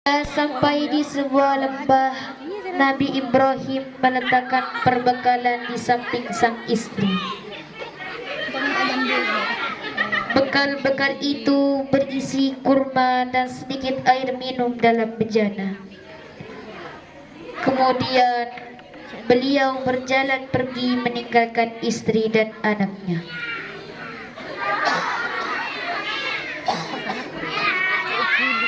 Sampai di sebuah lembah, Nabi Ibrahim meletakkan perbekalan di samping sang istri. Bekal-bekal itu berisi kurma dan sedikit air minum dalam bejana. Kemudian beliau berjalan pergi meninggalkan istri dan anaknya.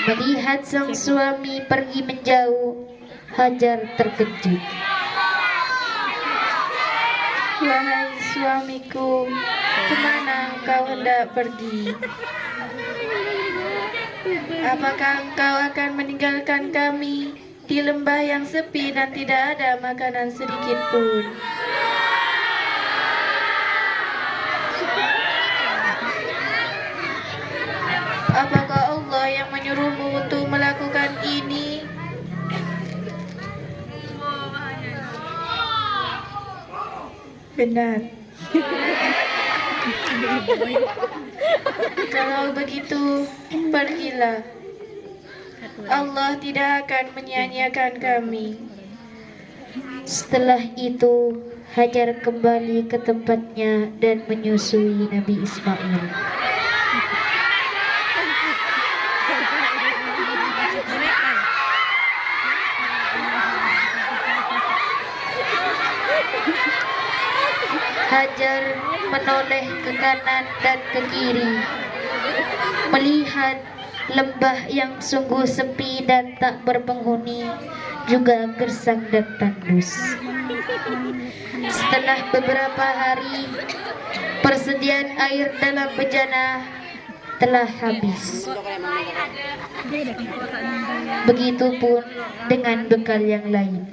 Melihat sang suami pergi menjauh, Hajar terkejut. Wahai suamiku, kemana engkau hendak pergi? Apakah engkau akan meninggalkan kami di lembah yang sepi dan tidak ada makanan sedikit pun? Apakah Allah yang menyuruhmu untuk melakukan ini? Benar. Kalau begitu, pergilah. Allah tidak akan menyia-nyiakan kami. Setelah itu, Hajar kembali ke tempatnya dan menyusui Nabi Ismail. Hajar menoleh ke kanan dan ke kiri, melihat lembah yang sungguh sepi dan tak berpenghuni, juga gersang dan tandus. Setelah beberapa hari, persediaan air dalam bejana telah habis. Begitupun dengan bekal yang lain.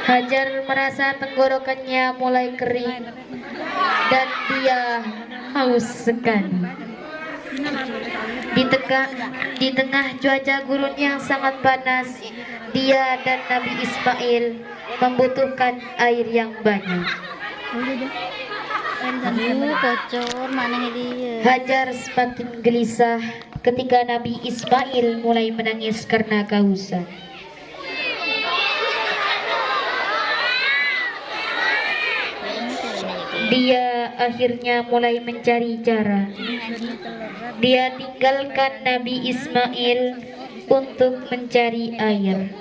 Hajar merasa tenggorokannya mulai kering dan dia haus sekali. Di tengah cuaca gurun yang sangat panas, dia dan Nabi Ismail membutuhkan air yang banyak. Hajar semakin gelisah ketika Nabi Ismail mulai menangis karena kehausan. Dia akhirnya mulai mencari cara. Dia tinggalkan Nabi Ismail untuk mencari air.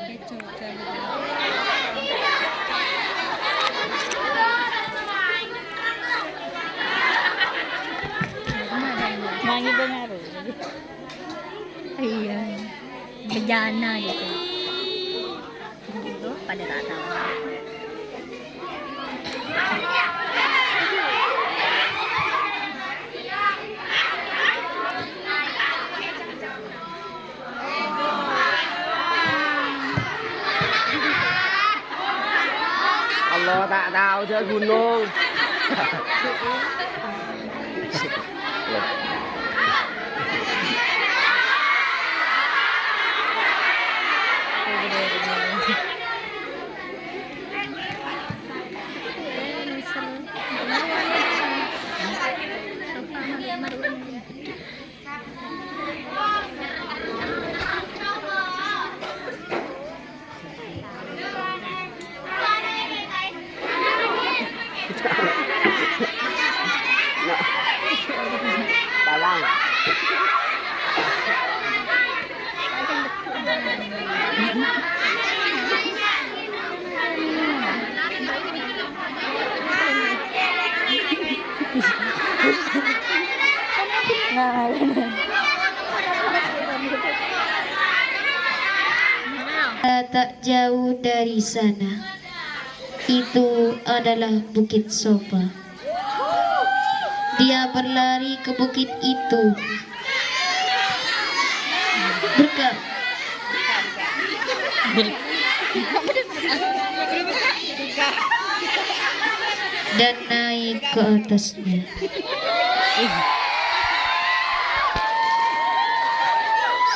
Mangi pengaruh. Iya. Bejana gitu. Itu pada tak tahu. Allah tak tahu je gunung. Palang. Tak jauh dari sana, itu adalah Bukit Sofa. Dia berlari ke bukit itu. Berkah. Dan naik ke atasnya.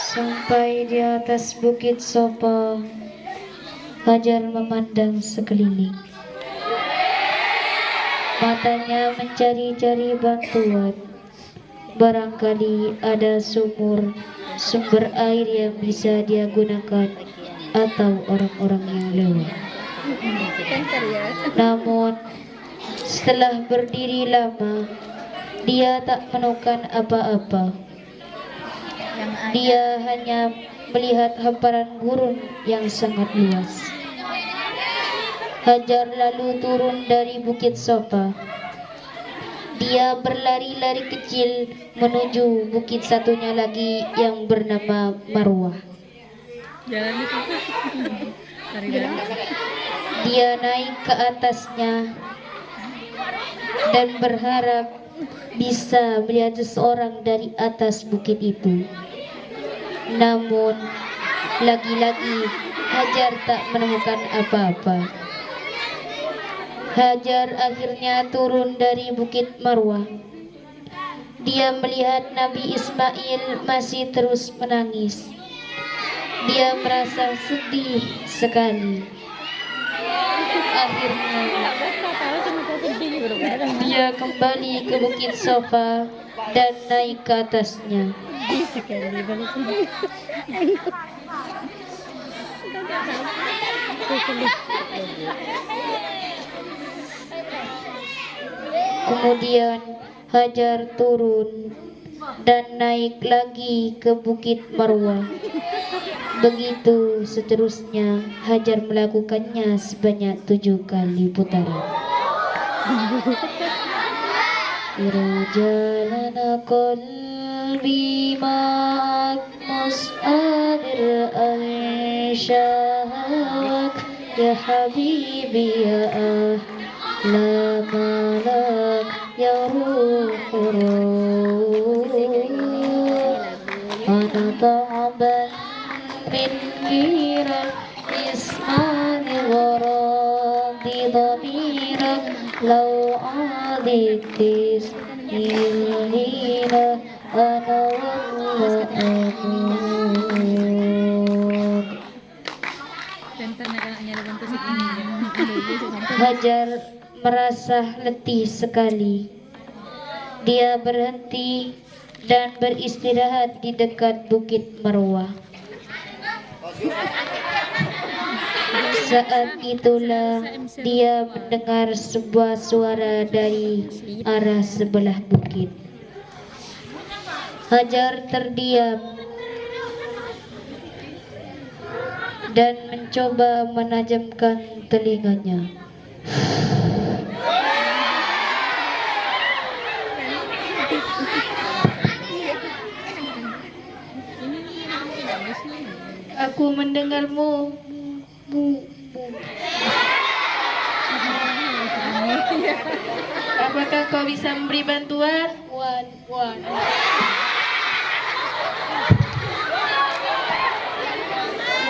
Sampai di atas Bukit Sofa, Hajar memandang sekeliling. Matanya mencari-cari bantuan. Barangkali ada sumber air yang bisa dia gunakan atau orang-orang yang lewat. Namun setelah berdiri lama, dia tak menemukan apa-apa. Dia hanya melihat hamparan gurun yang sangat luas. Hajar lalu turun dari Bukit Sofa. Dia berlari-lari kecil menuju bukit satunya lagi yang bernama Marwah. Jalan itu. Dia naik ke atasnya dan berharap bisa melihat seseorang dari atas bukit itu. Namun lagi-lagi Hajar tak menemukan apa-apa. Hajar akhirnya turun dari Bukit Marwah. Dia melihat Nabi Ismail masih terus menangis. Dia merasa sedih sekali. Akhirnya dia kembali ke Bukit Sofa dan naik ke atasnya. Kemudian Hajar turun dan naik lagi ke Bukit Marwah. Begitu seterusnya, Hajar melakukannya sebanyak 7 kali putaran. Jalana qalbi ma'ak mus'adir al-syahwat ya habibi ya ahla malak ya ruh ana ta'ban min kiran ismani waradi dhamirak law adiktis ilhina ana Hajar merasa letih sekali. Dia berhenti dan beristirahat di dekat Bukit Marwah. Saat itulah dia mendengar sebuah suara dari arah sebelah bukit. Hajar terdiam dan mencoba menajamkan telinganya. Aku mendengarmu. Apakah kau bisa memberi bantuan?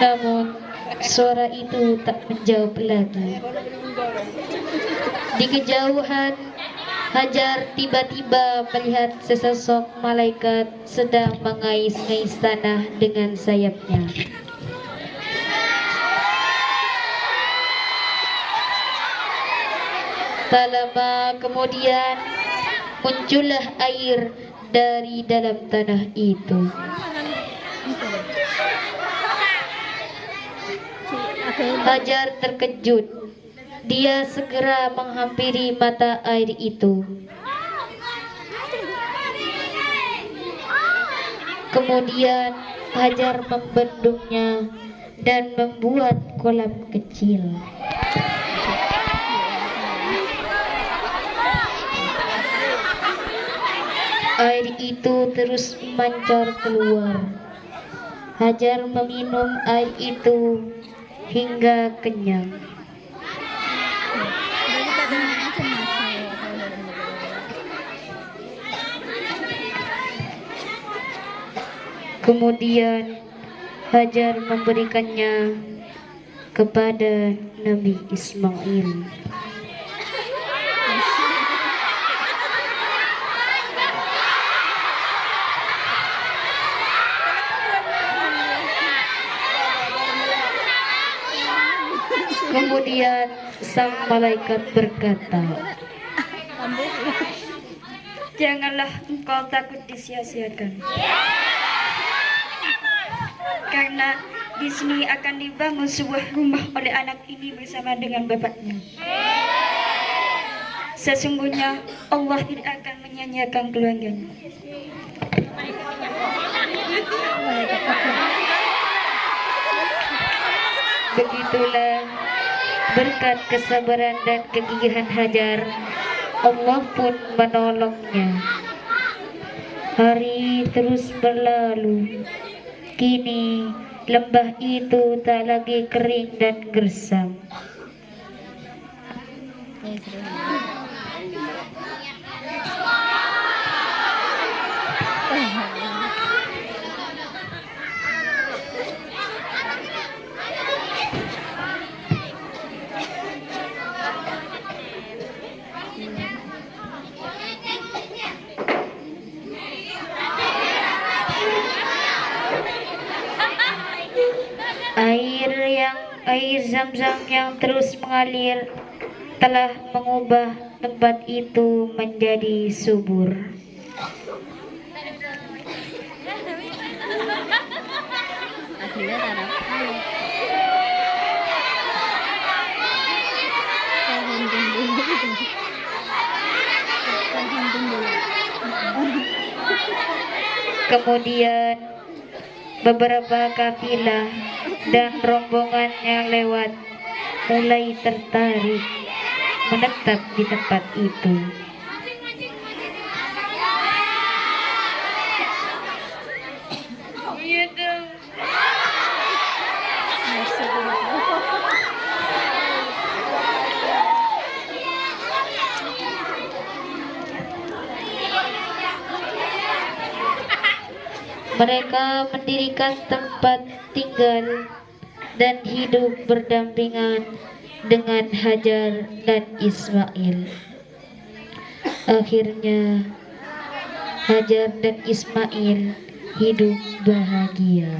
Namun suara itu tak menjawab lagi. Di kejauhan, Hajar tiba-tiba melihat sesosok malaikat sedang mengais-ngais tanah dengan sayapnya. Tak lama kemudian muncullah air dari dalam tanah itu. Hajar terkejut. Dia segera menghampiri mata air itu. Kemudian Hajar membendungnya dan membuat kolam kecil. Air itu terus memancar keluar. Hajar meminum air itu hingga kenyang. Kemudian Hajar memberikannya kepada Nabi Ismail. Kemudian sang malaikat berkata, Janganlah engkau takut disia-siakan. Karena di sini akan dibangun sebuah rumah oleh anak ini bersama dengan bapaknya. Sesungguhnya Allah tidak akan menyanyiakan keluarganya. Begitulah berkat kesabaran dan kegigihan Hajar, Allah pun menolongnya. Hari terus berlalu. Kini lembah itu tak lagi kering dan gersam. Air zam-zam yang terus mengalir telah mengubah tempat itu menjadi subur. Kemudian beberapa kafilah dan rombongan yang lewat mulai tertarik menetap di tempat itu. Mereka mendirikan tempat tinggal dan hidup berdampingan dengan Hajar dan Ismail. Akhirnya Hajar dan Ismail hidup bahagia.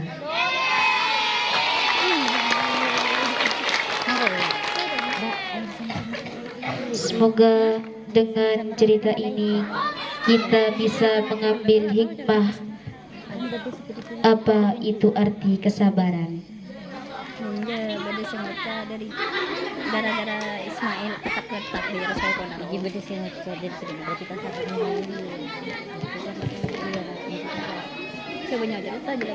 Semoga dengan cerita ini kita bisa mengambil hikmah apa itu arti kesabaran. Beda sengaja dari gara-gara Ismail tetap di Rasulullah. Jadi beda sengaja dari berarti kan coba aja tadi.